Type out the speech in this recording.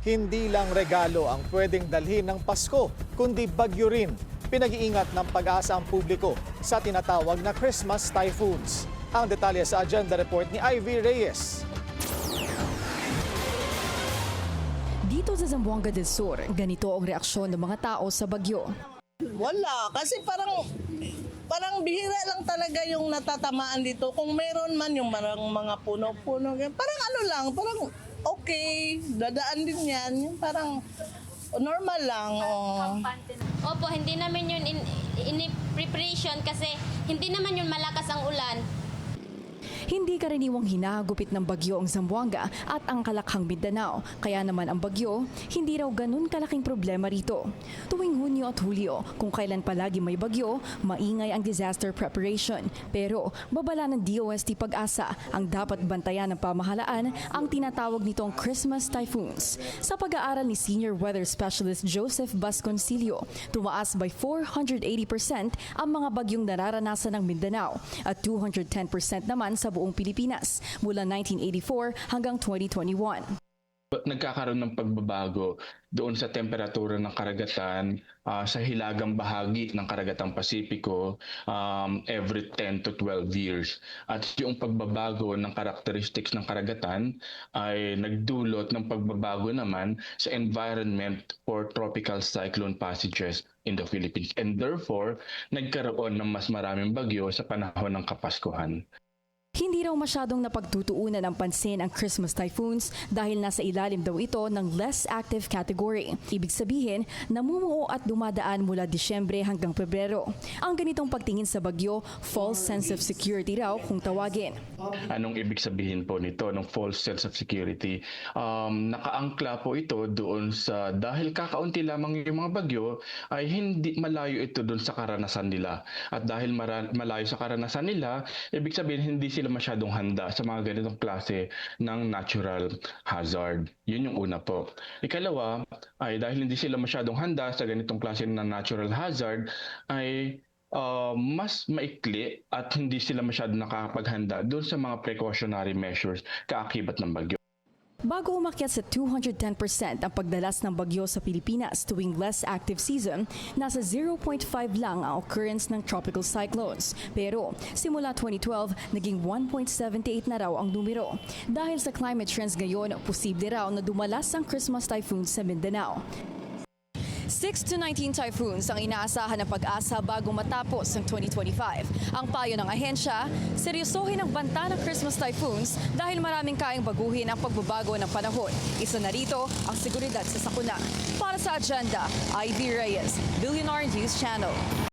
Hindi lang regalo ang pwedeng dalhin ng Pasko, kundi bagyo rin. Pinag-iingat ng Pag-asa ang publiko sa tinatawag na Christmas typhoons. Ang detalye sa agenda report ni Ivy Reyes. Dito sa Zamboanga del Sur, ganito ang reaksyon ng mga tao sa bagyo. Wala, kasi parang bihira lang talaga yung natatamaan dito. Kung meron man yung mga puno-puno, parang ano lang, parang okay, dadaan din yan. Yung parang normal lang. Oh. Opo, hindi namin yun in preparation kasi hindi naman yun malakas ang ulan. Hindi karaniwang hinahagupit ng bagyo ang Zamboanga at ang Kalakhang Mindanao. Kaya naman ang bagyo, hindi raw ganun kalaking problema rito. Tuwing Hunyo at Hulyo, kung kailan palagi may bagyo, maingay ang disaster preparation. Pero babala ng DOST Pag-asa, ang dapat bantayan ng pamahalaan ang tinatawag nitong Christmas typhoons. Sa pag-aaral ni Senior Weather Specialist Joseph Vasconcillo, tumaas by 480% ang mga bagyong nararanasan ng Mindanao at 210% naman sa buong Pilipinas mula 1984 hanggang 2021. Nagkakaroon ng pagbabago doon sa temperatura ng karagatan sa hilagang bahagi ng karagatang Pasipiko every 10 to 12 years. At yung pagbabago ng characteristics ng karagatan ay nagdulot ng pagbabago naman sa environment for tropical cyclone passages in the Philippines. And therefore, nagkaroon ng mas maraming bagyo sa panahon ng Kapaskuhan. Hindi raw masyadong napagtutuunan ng pansin ang Christmas typhoons dahil nasa ilalim daw ito ng less active category. Ibig sabihin, namumuo at dumadaan mula Disyembre hanggang Pebrero. Ang ganitong pagtingin sa bagyo, false sense of security raw kung tawagin. Anong ibig sabihin po nito ng false sense of security? Nakaangkla po ito doon sa dahil kakaunti lamang yung mga bagyo ay hindi malayo ito doon sa karanasan nila. At dahil malayo sa karanasan nila, ibig sabihin hindi sila masyadong handa sa mga ganitong klase ng natural hazard. Yun yung una po. Ikalawa ay dahil hindi sila masyadong handa sa ganitong klase ng natural hazard ay mas maikli at hindi sila masyadong nakakapaghanda doon sa mga precautionary measures kaakibat ng bagyo. Bago umakyat sa 210% ang pagdalas ng bagyo sa Pilipinas tuwing less active season, nasa 0.5 lang ang occurrence ng tropical cyclones. Pero simula 2012, naging 1.78 na raw ang numero. Dahil sa climate trends ngayon, posible raw na dumalas ang Christmas typhoon sa Mindanao. 6 to 19 typhoons ang inaasahan ng Pag-asa bago matapos ang 2025. Ang payo ng ahensya, seryosohin ang banta ng Christmas typhoons dahil maraming kayang baguhin ang pagbabago ng panahon. Isa na rito ang seguridad sa sakuna. Para sa agenda, Ivy Reyes, Billionaire News Channel.